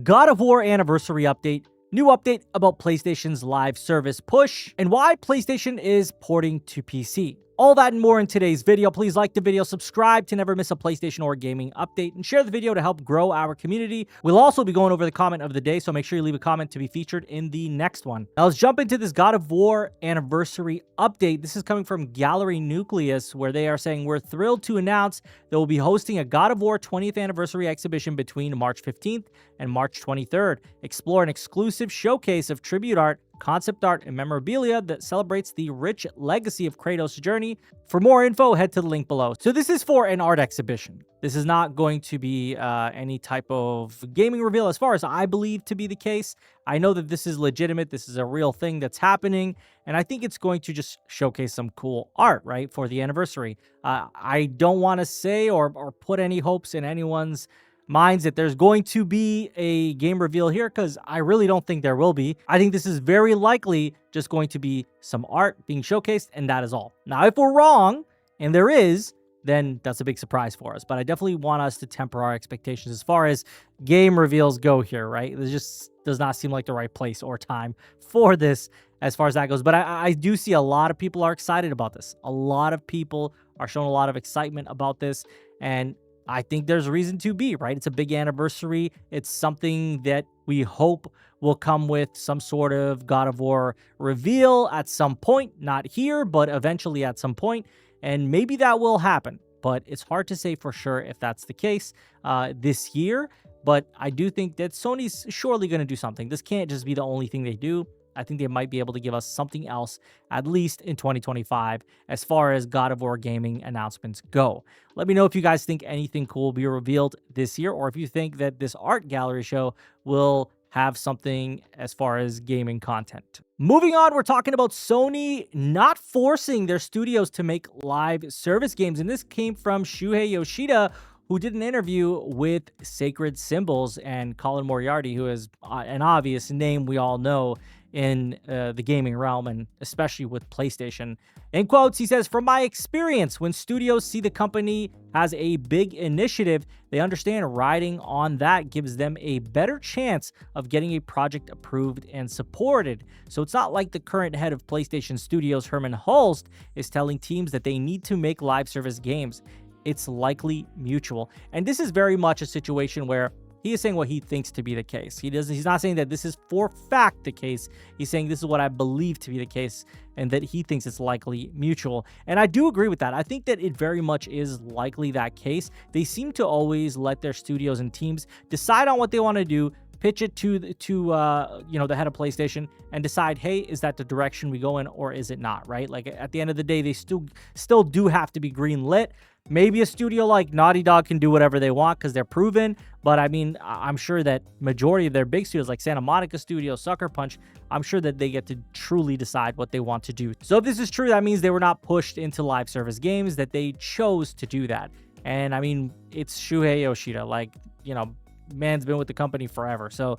God of War anniversary update, new update about PlayStation's live service push, and why PlayStation is porting to PC. All that and more in today's video. Please like the video, subscribe to never miss a PlayStation or gaming update, and share the video to help grow our community. We'll also be going over the comment of the day, so make sure you leave a comment to be featured in the next one. Now let's jump into this God of War anniversary update. This is coming from Gallery Nucleus, where they are saying, we're thrilled to announce they will be hosting a God of War 20th anniversary exhibition between March 15th and March 23rd. Explore an exclusive showcase of tribute art, concept art, and memorabilia that celebrates the rich legacy of Kratos' journey. For more info, head to the link below. So this is for an art exhibition. This is not going to be any type of gaming reveal as far as I believe to be the case. I know that this is legitimate. This is a real thing that's happening. And I think it's going to just showcase some cool art, right, for the anniversary. I don't want to say or put any hopes in anyone's minds that there's going to be a game reveal here, because I really don't think there will be. I think this is very likely just going to be some art being showcased, and that is all. Now, if we're wrong, and there is, then that's a big surprise for us. But I definitely want us to temper our expectations as far as game reveals go here, right? It just does not seem like the right place or time for this as far as that goes. But I do see a lot of people are excited about this. A lot of people are showing a lot of excitement about this, and I think there's reason to be, right? It's a big anniversary. It's something that we hope will come with some sort of God of War reveal at some point. Not here, but eventually at some point. And maybe that will happen. But it's hard to say for sure if that's the case this year. But I do think that Sony's surely going to do something. This can't just be the only thing they do. I think they might be able to give us something else, at least in 2025, as far as God of War gaming announcements go. Let me know if you guys think anything cool will be revealed this year, or if you think that this art gallery show will have something as far as gaming content. Moving on, we're talking about Sony not forcing their studios to make live service games, and this came from Shuhei Yoshida, who did an interview with Sacred Symbols and Colin Moriarty, who is an obvious name we all know in the gaming realm, and especially with PlayStation. In quotes, he says, "From my experience, when studios see the company has a big initiative, they understand riding on that gives them a better chance of getting a project approved and supported. So it's not like the current head of PlayStation Studios, Herman Hulst, is telling teams that they need to make live service games. It's likely mutual." And this is very much a situation where he is saying what he thinks to be the case. He's not saying that this is for fact the case. He's saying this is what I believe to be the case, and that he thinks it's likely mutual. And I do agree with that. I think that it very much is likely that case. They seem to always let their studios and teams decide on what they want to do, pitch it to the head of PlayStation, and decide, hey, is that the direction we go in, or is it not, right? Like, at the end of the day, they still do have to be green lit. Maybe a studio like Naughty Dog can do whatever they want because they're proven, but I mean, I'm sure that majority of their big studios like Santa Monica Studios, Sucker Punch, I'm sure that they get to truly decide what they want to do. So if this is true, that means they were not pushed into live service games, that they chose to do that. And I mean, it's Shuhei Yoshida, like, man's been with the company forever. So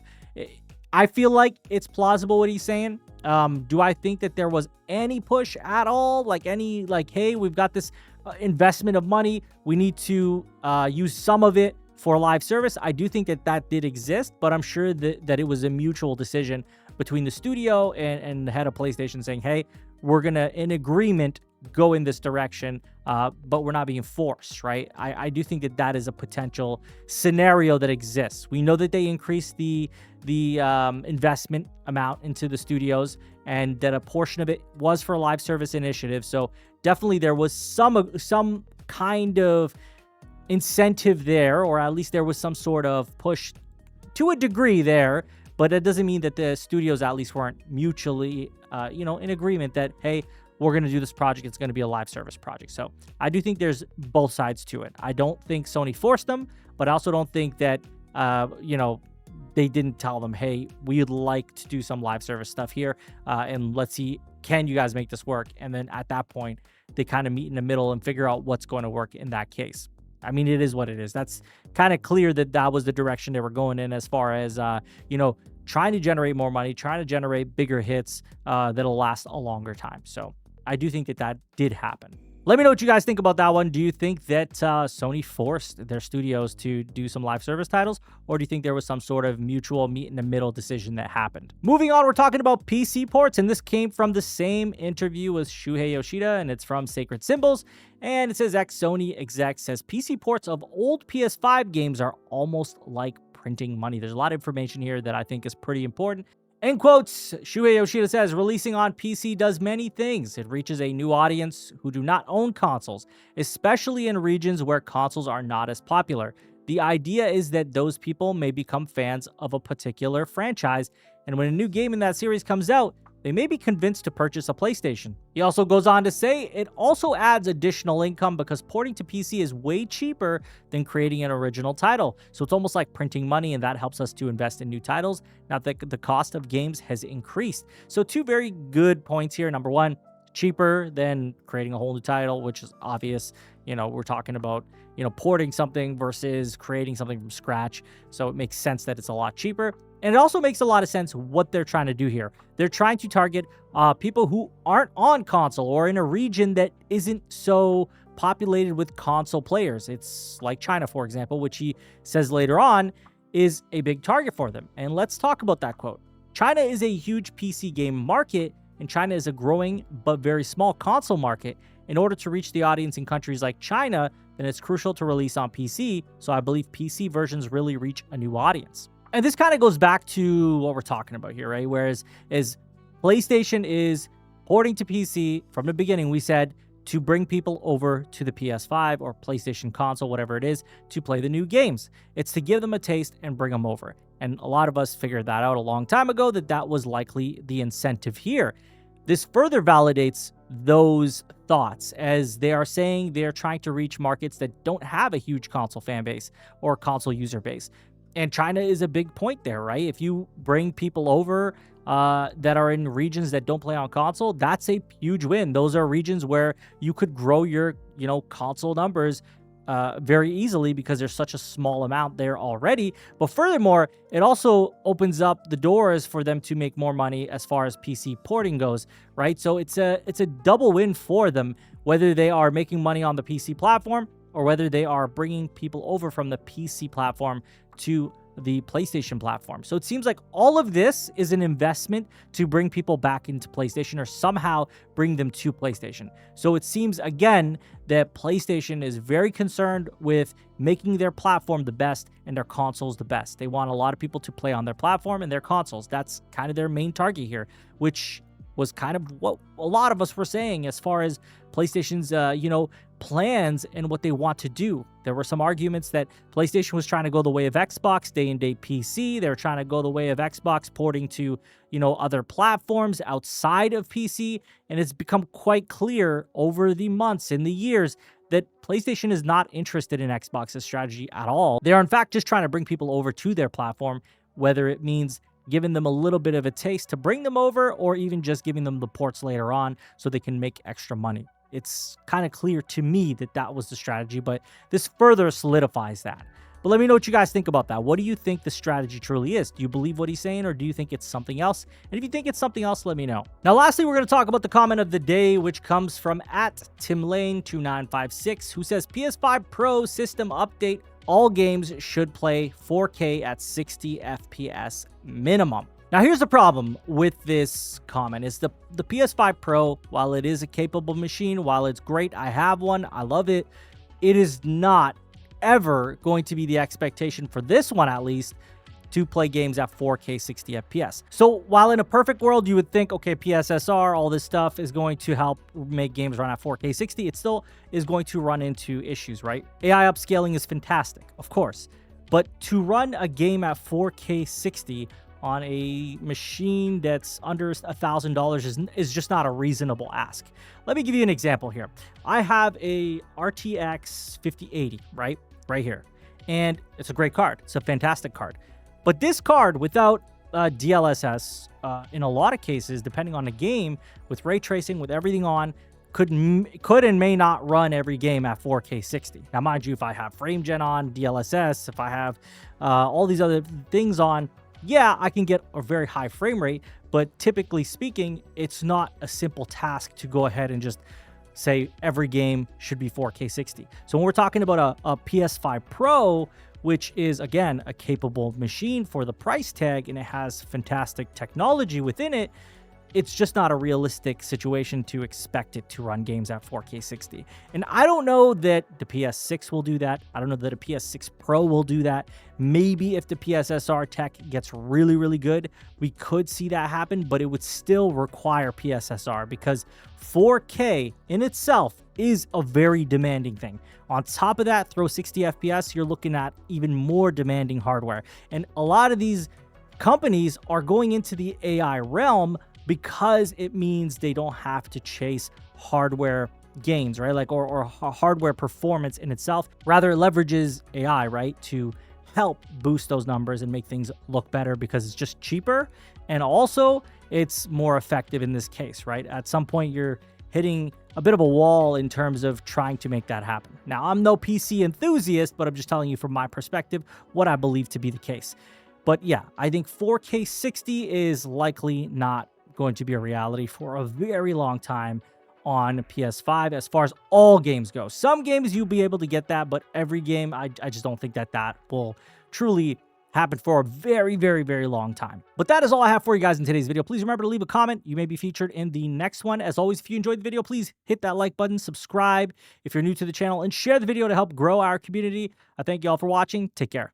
I feel like it's plausible what he's saying. Do I think that there was any push at all? Like hey, we've got this investment of money, we need to use some of it for live service. I do think that did exist, but I'm sure that it was a mutual decision between the studio and the head of PlayStation saying, hey, we're going to, in agreement, go in this direction, but we're not being forced, right? I do think that is a potential scenario that exists. We know that they increased the investment amount into the studios, and that a portion of it was for a live service initiative. So definitely there was some kind of incentive there, or at least there was some sort of push to a degree there. But it doesn't mean that the studios at least weren't mutually, in agreement that, hey, we're going to do this project. It's going to be a live service project. So I do think there's both sides to it. I don't think Sony forced them, but I also don't think that, they didn't tell them, hey, we'd like to do some live service stuff here, and let's see, can you guys make this work? And then at that point, they kind of meet in the middle and figure out what's going to work in that case. I mean, it is what it is. That's kind of clear that was the direction they were going in, as far as, trying to generate more money, trying to generate bigger hits that'll last a longer time. So I do think that did happen. Let me know what you guys think about that one. Do you think that Sony forced their studios to do some live service titles, or do you think there was some sort of mutual meet in the middle decision that happened? Moving on, we're talking about PC ports, and this came from the same interview with Shuhei Yoshida, and it's from Sacred Symbols. And it says, ex-Sony exec says PC ports of old PS5 games are almost like printing money. There's a lot of information here that I think is pretty important. In quotes, Shuhei Yoshida says, releasing on PC does many things. It reaches a new audience who do not own consoles, especially in regions where consoles are not as popular. The idea is that those people may become fans of a particular franchise, and when a new game in that series comes out, they may be convinced to purchase a PlayStation. He also goes on to say it also adds additional income because porting to PC is way cheaper than creating an original title. So it's almost like printing money, and that helps us to invest in new titles. Now that the cost of games has increased. So two very good points here. Number one, cheaper than creating a whole new title, which is obvious. You know, we're talking about, porting something versus creating something from scratch. So it makes sense that it's a lot cheaper. And it also makes a lot of sense what they're trying to do here. They're trying to target people who aren't on console or in a region that isn't so populated with console players. It's like China, for example, which he says later on is a big target for them. And let's talk about that quote. China is a huge PC game market, and China is a growing but very small console market. In order to reach the audience in countries like China, then it's crucial to release on PC. So I believe PC versions really reach a new audience. And this kind of goes back to what we're talking about here, right? Whereas PlayStation is porting to PC from the beginning, we said, to bring people over to the PS5 or PlayStation console, whatever it is, to play the new games. It's to give them a taste and bring them over. And a lot of us figured that out a long time ago, that was likely the incentive here. This further validates those thoughts, as they are saying they're trying to reach markets that don't have a huge console fan base or console user base. And China is a big point there, right? If you bring people over that are in regions that don't play on console, that's a huge win. Those are regions where you could grow your, console numbers very easily because there's such a small amount there already. But furthermore, it also opens up the doors for them to make more money as far as PC porting goes, right? So it's a double win for them, whether they are making money on the PC platform or whether they are bringing people over from the PC platform to the PlayStation platform. So it seems like all of this is an investment to bring people back into PlayStation or somehow bring them to PlayStation. So it seems, again, that PlayStation is very concerned with making their platform the best and their consoles the best. They want a lot of people to play on their platform and their consoles. That's kind of their main target here, which was kind of what a lot of us were saying as far as PlayStation's, plans and what they want to do. There were some arguments that PlayStation was trying to go the way of Xbox, day-and-date PC. They were trying to go the way of Xbox, porting to, other platforms outside of PC. And it's become quite clear over the months and the years that PlayStation is not interested in Xbox's strategy at all. They are, in fact, just trying to bring people over to their platform, whether it means giving them a little bit of a taste to bring them over or even just giving them the ports later on so they can make extra money. It's kind of clear to me that that was the strategy, but this further solidifies that. But let me know what you guys think about that. What do you think the strategy truly is? Do you believe what he's saying, or do you think it's something else? And if you think it's something else, let me know. Now, lastly, we're going to talk about the comment of the day, which comes from @TimLane2956, who says, PS5 Pro system update. All games should play 4K at 60 FPS minimum. Now, here's the problem with this comment is the PS5 Pro, while it is a capable machine, while it's great, I have one, I love it, it is not ever going to be the expectation for this one, at least, to play games at 4K 60 FPS. So while in a perfect world, you would think, okay, PSSR, all this stuff is going to help make games run at 4K 60, it still is going to run into issues, right? AI upscaling is fantastic, of course, but to run a game at 4K 60 on a machine that's under $1,000 is just not a reasonable ask. Let me give you an example here. I have a RTX 5080, right here. And it's a great card. It's a fantastic card. But this card, without DLSS, in a lot of cases, depending on the game, with ray tracing, with everything on, could and may not run every game at 4K 60. Now, mind you, if I have frame gen on, DLSS, if I have all these other things on, yeah, I can get a very high frame rate, but typically speaking, it's not a simple task to go ahead and just say every game should be 4K 60. So when we're talking about a PS5 Pro, which is, again, a capable machine for the price tag, and it has fantastic technology within it, it's just not a realistic situation to expect it to run games at 4K 60. And I don't know that the PS6 will do that. I don't know that a PS6 Pro will do that. Maybe if the PSSR tech gets really, really good, we could see that happen, but it would still require PSSR because 4K in itself is a very demanding thing. On top of that, throw 60 FPS, you're looking at even more demanding hardware. And a lot of these companies are going into the AI realm because it means they don't have to chase hardware gains, right? Like, or hardware performance in itself. Rather, it leverages AI, right, to help boost those numbers and make things look better because it's just cheaper. And also, it's more effective in this case, right? At some point, you're hitting a bit of a wall in terms of trying to make that happen. Now, I'm no PC enthusiast, but I'm just telling you from my perspective what I believe to be the case. But yeah, I think 4K 60 is likely not going to be a reality for a very long time on PS5 as far as all games go. Some games you'll be able to get that, but every game, I just don't think that will truly happen for a very, very, very long time. But that is all I have for you guys in today's video. Please remember to leave a comment. You may be featured in the next one. As always, if you enjoyed the video, please hit that like button, subscribe if you're new to the channel, and share the video to help grow our community. I thank you all for watching. Take care.